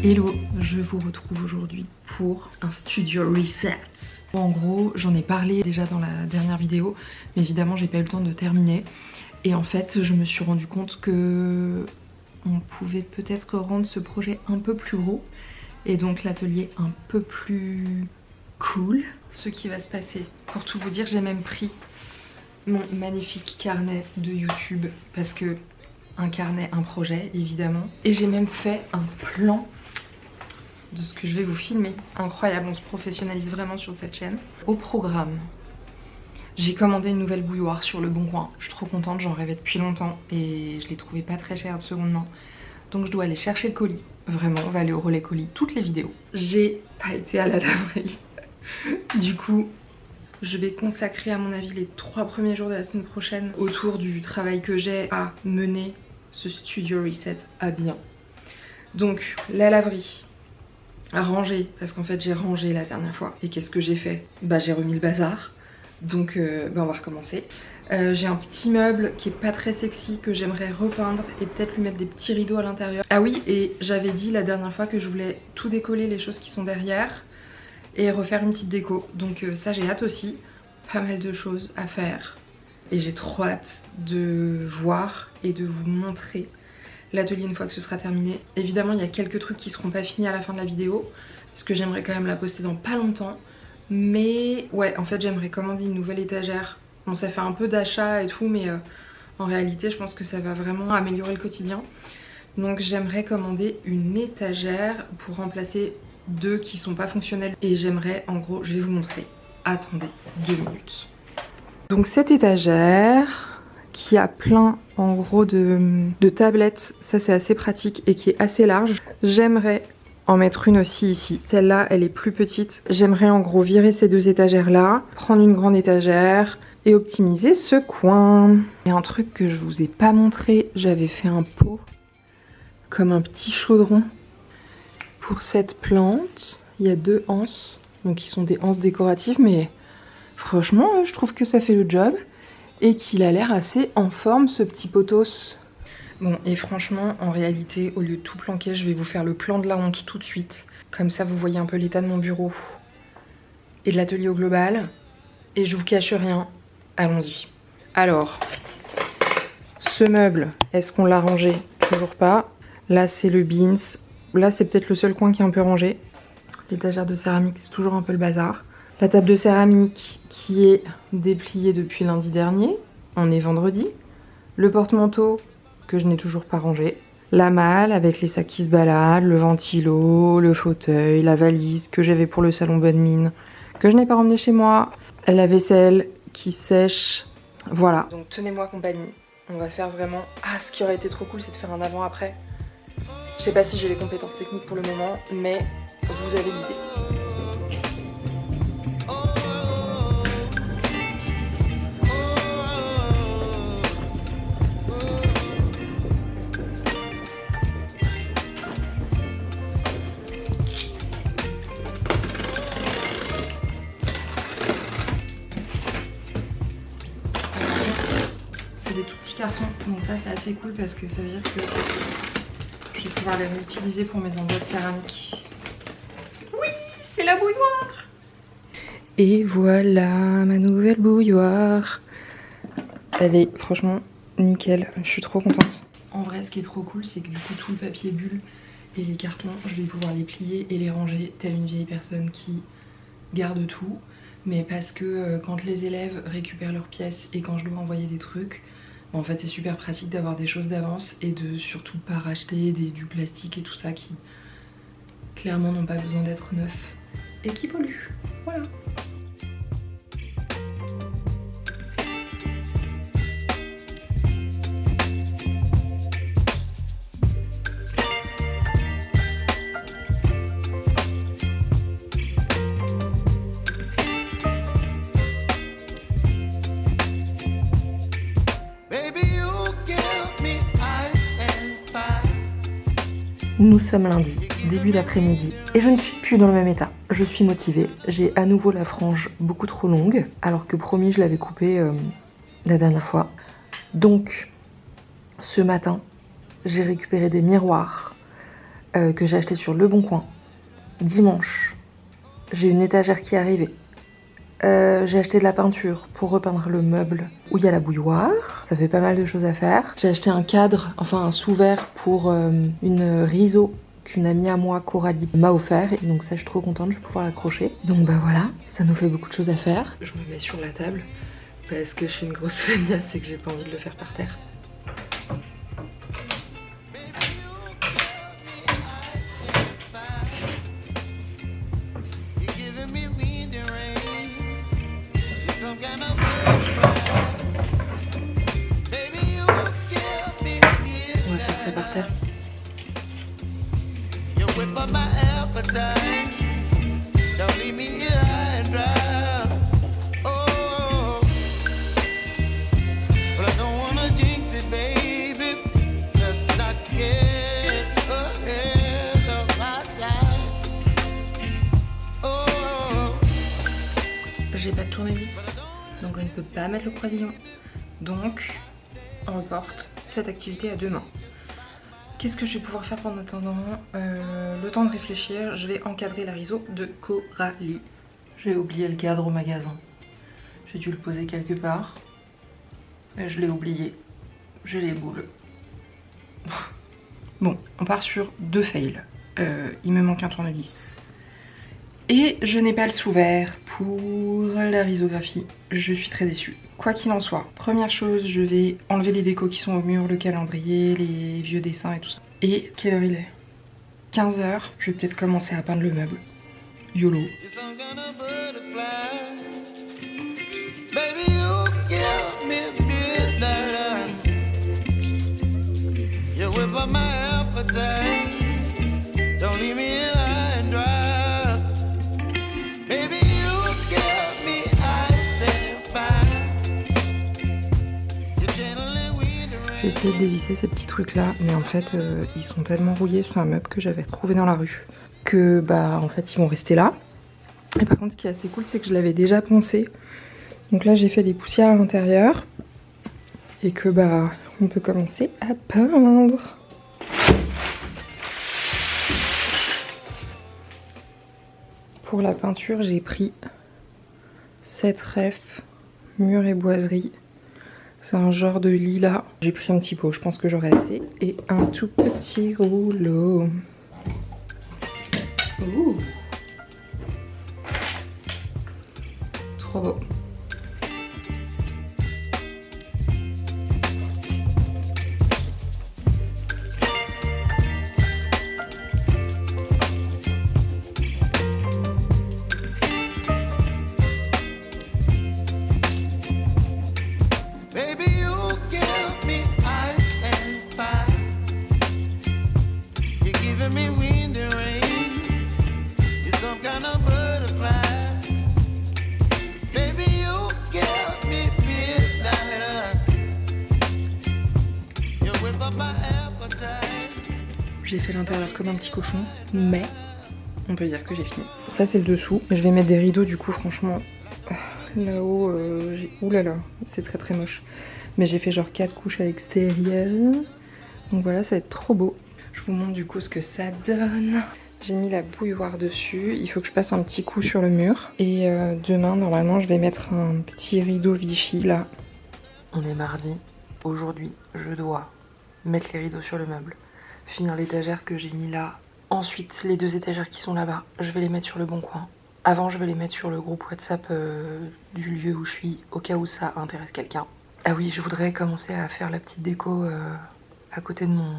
Hello, je vous retrouve aujourd'hui pour un studio reset. En gros, j'en ai parlé déjà dans la dernière vidéo, mais évidemment j'ai pas eu le temps de terminer. Et en fait, je me suis rendu compte que on pouvait peut-être rendre ce projet un peu plus gros et donc l'atelier un peu plus cool. Ce qui va se passer, pour tout vous dire, j'ai même pris mon magnifique carnet de YouTube parce que un carnet, un projet évidemment, et j'ai même fait un plan de ce que je vais vous filmer. Incroyable, on se professionnalise vraiment sur cette chaîne. Au programme, j'ai commandé une nouvelle bouilloire sur Le Bon Coin. Je suis trop contente, j'en rêvais depuis longtemps et je l'ai trouvée pas très chère de seconde main. Donc je dois aller chercher le colis. Vraiment, on va aller au relais colis, toutes les vidéos. J'ai pas été à la laverie. Du coup, je vais consacrer à mon avis les 3 premiers jours de la semaine prochaine autour du travail que j'ai à mener ce studio reset à bien. Donc la laverie, à ranger, parce qu'en fait j'ai rangé la dernière fois. Et qu'est-ce que j'ai fait? Bah j'ai remis le bazar. Donc on va recommencer. J'ai un petit meuble qui est pas très sexy que j'aimerais repeindre et peut-être lui mettre des petits rideaux à l'intérieur. Ah oui, et j'avais dit la dernière fois que je voulais tout décoller, les choses qui sont derrière, et refaire une petite déco. Donc ça j'ai hâte aussi. Pas mal de choses à faire. Et j'ai trop hâte de voir et de vous montrer l'atelier une fois que ce sera terminé. Évidemment il y a quelques trucs qui seront pas finis à la fin de la vidéo parce que j'aimerais quand même la poster dans pas longtemps. Mais ouais, en fait j'aimerais commander une nouvelle étagère. Bon, ça fait un peu d'achat et tout, mais en réalité je pense que ça va vraiment améliorer le quotidien. Donc j'aimerais commander une étagère pour remplacer 2 qui sont pas fonctionnelles. Et j'aimerais, en gros, je vais vous montrer. Attendez 2 minutes. Donc cette étagère qui a plein en gros de tablettes, ça c'est assez pratique et qui est assez large. J'aimerais en mettre une aussi ici. Celle-là elle est plus petite. J'aimerais en gros virer ces 2 étagères là, prendre une grande étagère et optimiser ce coin. Il y a un truc que je vous ai pas montré, j'avais fait un pot comme un petit chaudron pour cette plante. Il y a 2 anses, donc qui sont des anses décoratives, mais franchement je trouve que ça fait le job et qu'il a l'air assez en forme ce petit potos. Bon, et franchement en réalité au lieu de tout planquer, je vais vous faire le plan de la honte tout de suite. Comme ça vous voyez un peu l'état de mon bureau et de l'atelier au global. Et je vous cache rien, allons-y. Alors, ce meuble, est-ce qu'on l'a rangé? Toujours pas. Là c'est le beans. Là c'est peut-être le seul coin qui est un peu rangé. L'étagère de céramique c'est toujours un peu le bazar. La table de céramique qui est dépliée depuis lundi dernier. On est vendredi. Le porte-manteau que je n'ai toujours pas rangé. La malle avec les sacs qui se baladent, le ventilo, le fauteuil, la valise que j'avais pour le salon Bonne Mine, que je n'ai pas ramené chez moi. La vaisselle qui sèche. Voilà. Donc tenez-moi compagnie. On va faire vraiment... Ah, ce qui aurait été trop cool, c'est de faire un avant-après. Je sais pas si j'ai les compétences techniques pour le moment, mais vous avez l'idée. C'est des tout petits cartons, donc ça c'est assez cool parce que ça veut dire que je vais pouvoir les réutiliser pour mes enduits de céramique. Oui, c'est la bouilloire! Et voilà ma nouvelle bouilloire. Elle est franchement nickel, je suis trop contente. En vrai ce qui est trop cool c'est que du coup tout le papier bulle et les cartons, je vais pouvoir les plier et les ranger telle une vieille personne qui garde tout. Mais parce que quand les élèves récupèrent leurs pièces et quand je dois envoyer des trucs, en fait c'est super pratique d'avoir des choses d'avance et de surtout pas racheter du plastique et tout ça qui clairement n'ont pas besoin d'être neufs et qui polluent. Voilà. Nous sommes lundi, début d'après-midi, et je ne suis plus dans le même état. Je suis motivée, j'ai à nouveau la frange beaucoup trop longue, alors que promis je l'avais coupée la dernière fois. Donc, ce matin, j'ai récupéré des miroirs, que j'ai acheté sur Le Bon Coin. Dimanche, j'ai une étagère qui est arrivée. J'ai acheté de la peinture pour repeindre le meuble où il y a la bouilloire. Ça fait pas mal de choses à faire. J'ai acheté un cadre, enfin un sous-verre pour une riso qu'une amie à moi, Coralie, m'a offert. Et donc ça, je suis trop contente, je vais pouvoir l'accrocher. Donc bah voilà, ça nous fait beaucoup de choses à faire. Je me mets sur la table parce que je suis une grosse feignasse et que j'ai pas envie de le faire par terre. On va faire ça par terre. J'ai pas de tournevis, donc on ne peut pas mettre le croisillon. Donc, on reporte cette activité à demain. Qu'est-ce que je vais pouvoir faire pendant attendant le temps de réfléchir, je vais encadrer la riso de Coralie. J'ai oublié le cadre au magasin. J'ai dû le poser quelque part. Et je l'ai oublié. J'ai les boules. Bon, on part sur 2 fails. Il me manque un tournevis. Et je n'ai pas le sous-verre pour la risographie. Je suis très déçue. Quoi qu'il en soit, première chose, je vais enlever les décos qui sont au mur, le calendrier, les vieux dessins et tout ça. Et quelle heure il est? 15 h, je vais peut-être commencer à peindre le meuble. YOLO. J'ai essayé de dévisser ces petits trucs là, mais en fait ils sont tellement rouillés, c'est un meuble que j'avais retrouvé dans la rue, que bah en fait ils vont rester là. Et par contre ce qui est assez cool, c'est que je l'avais déjà poncé. Donc là j'ai fait les poussières à l'intérieur et que bah on peut commencer à peindre. Pour la peinture, j'ai pris cette ref mur et boiserie. C'est un genre de lilas. J'ai pris un petit pot, je pense que j'aurai assez. Et un tout petit rouleau. Ouh. Trop beau. J'ai fait l'intérieur comme un petit cochon, mais on peut dire que j'ai fini. Ça c'est le dessous. Je vais mettre des rideaux du coup, franchement. Là-haut, oulala, c'est très très moche. Mais j'ai fait genre 4 couches à l'extérieur. Donc voilà, ça va être trop beau. Je vous montre du coup ce que ça donne. J'ai mis la bouilloire dessus. Il faut que je passe un petit coup sur le mur. Et demain, normalement, je vais mettre un petit rideau Vichy là. On est mardi. Aujourd'hui, je dois mettre les rideaux sur le meuble, finir l'étagère que j'ai mis là. Ensuite, les 2 étagères qui sont là-bas, je vais les mettre sur le bon coin. Avant, je vais les mettre sur le groupe WhatsApp du lieu où je suis, au cas où ça intéresse quelqu'un. Ah oui, je voudrais commencer à faire la petite déco à côté de mon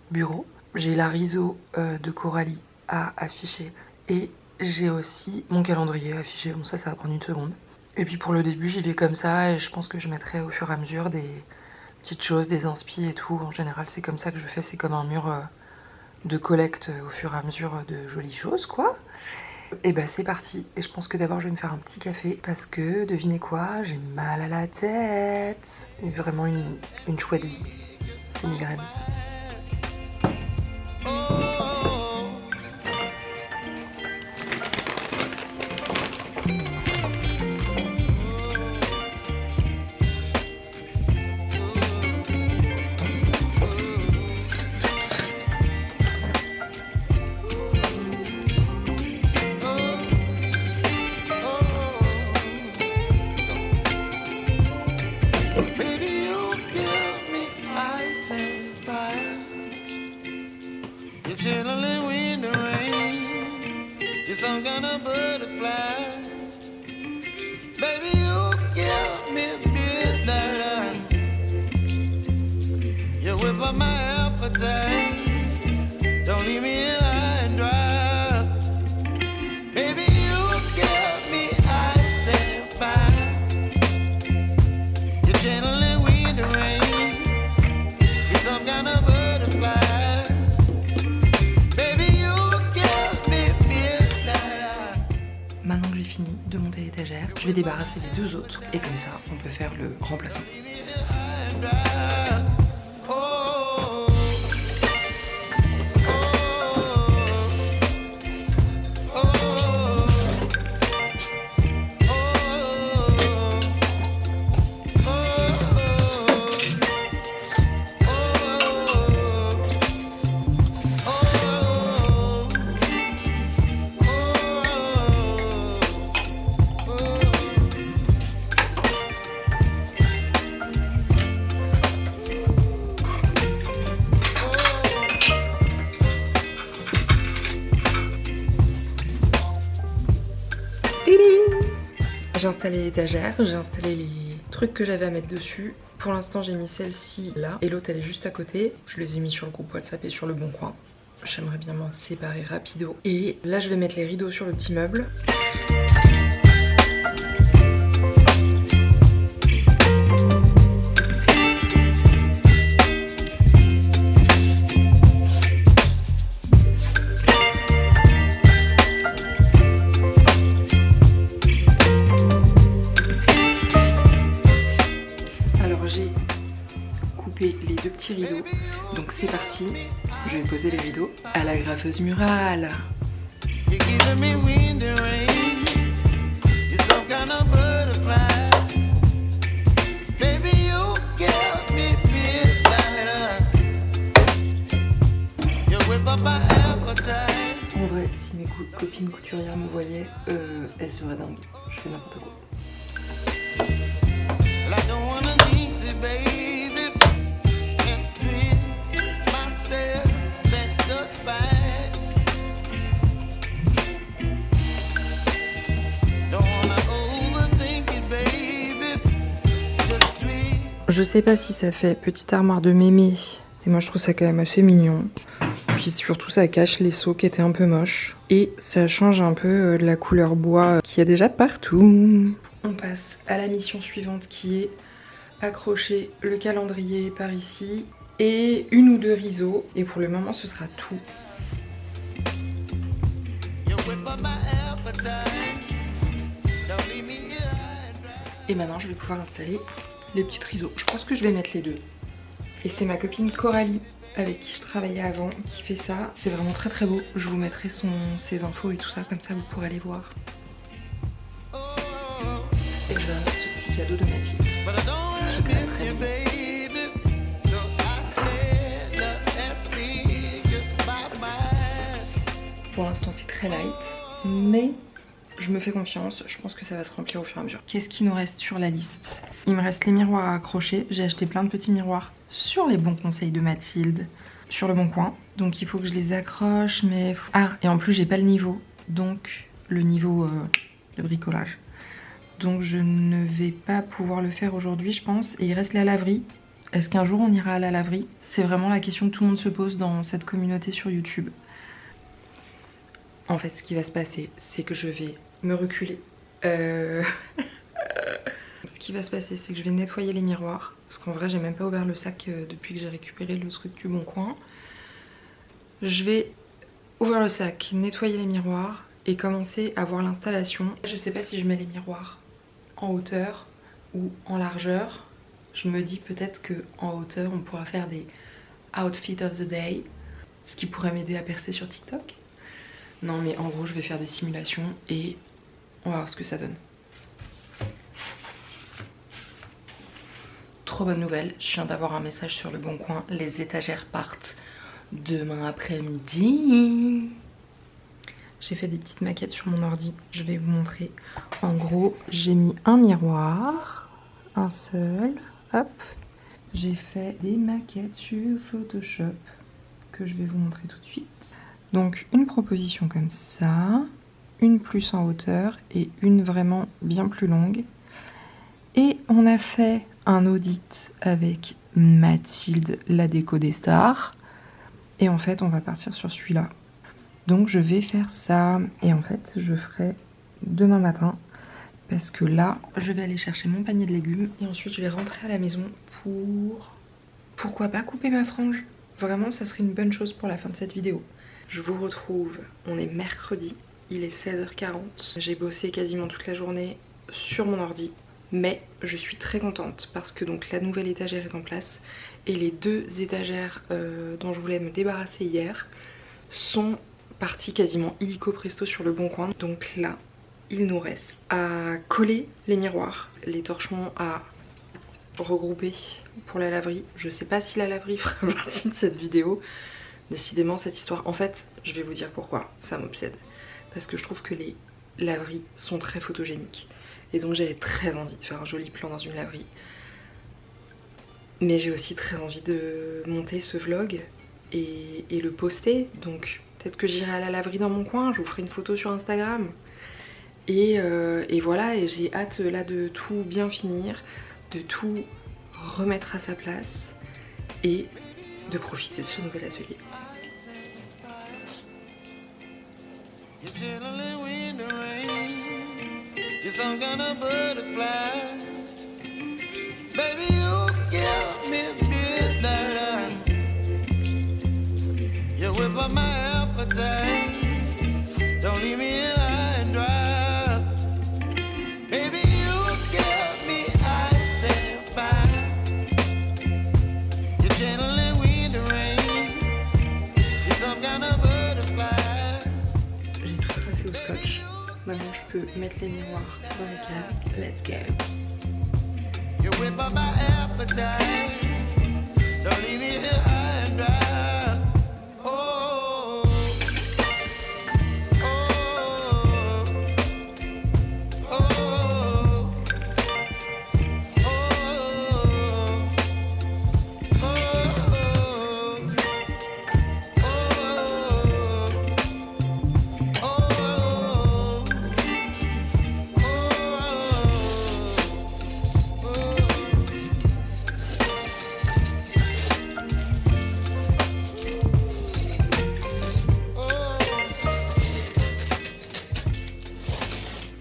bureau. J'ai la riso de Coralie à afficher et j'ai aussi mon calendrier à afficher. Bon, ça va prendre une seconde. Et puis pour le début, j'y vais comme ça et je pense que je mettrai au fur et à mesure des petites choses, des inspi et tout. En général, c'est comme ça que je fais. C'est comme un mur de collecte au fur et à mesure de jolies choses, quoi. Et bah c'est parti. Et je pense que d'abord je vais me faire un petit café parce que, devinez quoi, j'ai mal à la tête. Et vraiment une chouette vie. C'est migraine. appetite. Don't leave me here high and dry. Baby, you give me ice and fire. You're channeling wind and rain. You're some kind of butterfly. Baby, you give me midnight. Maintenant que j'ai fini de monter l'étagère, je vais débarrasser les deux autres et comme ça on peut faire le remplacement. J'ai installé l'étagère, j'ai installé les trucs que j'avais à mettre dessus. Pour l'instant j'ai mis celle-ci là et l'autre elle est juste à côté. Je les ai mis sur le groupe WhatsApp et sur le Bon Coin. J'aimerais bien m'en séparer rapido. Et là je vais mettre les rideaux sur le petit meuble. Les deux petits rideaux, donc c'est parti, je vais poser les rideaux à la graffeuse murale. En vrai, si mes copines couturières me voyaient, elles seraient dingues, je fais n'importe quoi. Je sais pas si ça fait petite armoire de mémé, et moi je trouve ça quand même assez mignon. Puis surtout ça cache les seaux qui étaient un peu moches. Et ça change un peu de la couleur bois qu'il y a déjà partout. On passe à la mission suivante qui est accrocher le calendrier par ici et une ou deux rideaux. Et pour le moment ce sera tout. Et maintenant je vais pouvoir installer les petits rideaux. Je pense que je vais mettre les deux. Et c'est ma copine Coralie avec qui je travaillais avant qui fait ça. C'est vraiment très très beau. Je vous mettrai ses infos et tout ça, comme ça vous pourrez aller voir. Et je vais mettre ce petit cadeau de Mathilde. Pour l'instant c'est très light, mais je me fais confiance, je pense que ça va se remplir au fur et à mesure. Qu'est-ce qui nous reste sur la liste? Il me reste les miroirs à accrocher. J'ai acheté plein de petits miroirs sur les bons conseils de Mathilde, sur le Bon Coin. Donc il faut que je les accroche, mais... Ah, et en plus j'ai pas le niveau, donc le niveau, le bricolage. Donc je ne vais pas pouvoir le faire aujourd'hui je pense. Et il reste la laverie. Est-ce qu'un jour on ira à la laverie? C'est vraiment la question que tout le monde se pose dans cette communauté sur YouTube. En fait ce qui va se passer, c'est que je vais me reculer. Ce qui va se passer, c'est que je vais nettoyer les miroirs. Parce qu'en vrai, j'ai même pas ouvert le sac depuis que j'ai récupéré le truc du Bon Coin. Je vais ouvrir le sac, nettoyer les miroirs et commencer à voir l'installation. Je sais pas si je mets les miroirs en hauteur ou en largeur. Je me dis peut-être qu'en hauteur, on pourra faire des outfits of the day. Ce qui pourrait m'aider à percer sur TikTok. Non mais en gros, je vais faire des simulations et on va voir ce que ça donne. Trop bonne nouvelle, je viens d'avoir un message sur le Bon Coin. Les étagères partent demain après-midi. J'ai fait des petites maquettes sur mon ordi, je vais vous montrer. En gros, j'ai mis un miroir, un seul, hop. J'ai fait des maquettes sur Photoshop que je vais vous montrer tout de suite. Donc une proposition comme ça, une plus en hauteur et une vraiment bien plus longue. Et on a fait un audit avec Mathilde, la déco des stars. Et en fait on va partir sur celui-là. Donc je vais faire ça et en fait je ferai demain matin parce que là je vais aller chercher mon panier de légumes et ensuite je vais rentrer à la maison pour... pourquoi pas couper ma frange. Vraiment ça serait une bonne chose pour la fin de cette vidéo. Je vous retrouve, on est mercredi, il est 16h40. J'ai bossé quasiment toute la journée sur mon ordi. Mais je suis très contente parce que donc la nouvelle étagère est en place et les 2 étagères dont je voulais me débarrasser hier sont parties quasiment illico presto sur le bon coin. Donc là, il nous reste à coller les miroirs, les torchons à regrouper pour la laverie. Je sais pas si la laverie fera partie de cette vidéo. Décidément cette histoire, en fait, je vais vous dire pourquoi ça m'obsède. Parce que je trouve que les laveries sont très photogéniques. Et donc j'avais très envie de faire un joli plan dans une laverie. Mais j'ai aussi très envie de monter ce vlog et le poster. Donc peut-être que j'irai à la laverie dans mon coin, je vous ferai une photo sur Instagram. Et voilà, et j'ai hâte là de tout bien finir, de tout remettre à sa place et de profiter de ce nouvel atelier. You're some kind of butterfly. Baby, you give me midnight. You whip up my appetite. Don't leave me here high and dry. Baby, you give me ice and fire. You're channeling wind and rain. You're some kind of butterfly. J'ai tout tracé au scotch. Maintenant je peux mettre les miroirs dans les caves. Let's go. You whip up my appetite. Don't leave me here high and dry. Oh, oh, oh, oh,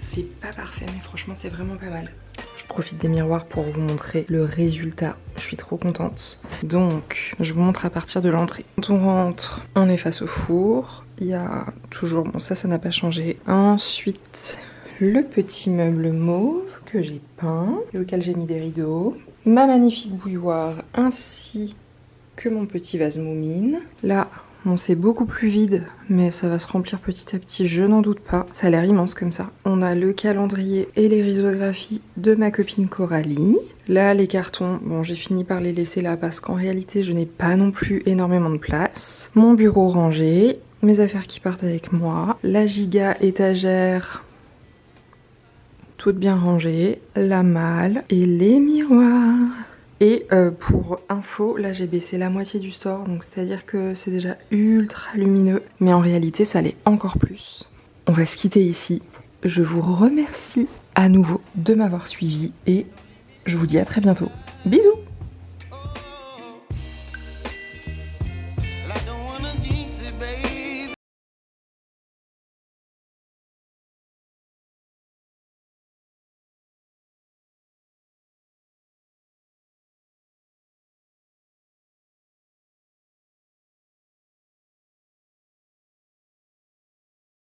C'est pas parfait mais franchement c'est vraiment pas mal. Je profite des miroirs pour vous montrer le résultat. Je suis trop contente. Donc je vous montre à partir de l'entrée. Quand on rentre, on est face au four. Il y a toujours, bon ça n'a pas changé. Ensuite le petit meuble mauve que j'ai peint et auquel j'ai mis des rideaux. Ma magnifique bouilloire ainsi que mon petit vase moumine. Là, bon, c'est beaucoup plus vide, mais ça va se remplir petit à petit, je n'en doute pas. Ça a l'air immense comme ça. On a le calendrier et les risographies de ma copine Coralie. Là, les cartons, bon, j'ai fini par les laisser là parce qu'en réalité, je n'ai pas non plus énormément de place. Mon bureau rangé, mes affaires qui partent avec moi, la giga étagère toute bien rangée, la malle et les miroirs. Et pour info, là j'ai baissé la moitié du store, donc c'est-à-dire que c'est déjà ultra lumineux, mais en réalité ça l'est encore plus. On va se quitter ici. Je vous remercie à nouveau de m'avoir suivi et je vous dis à très bientôt. Bisous!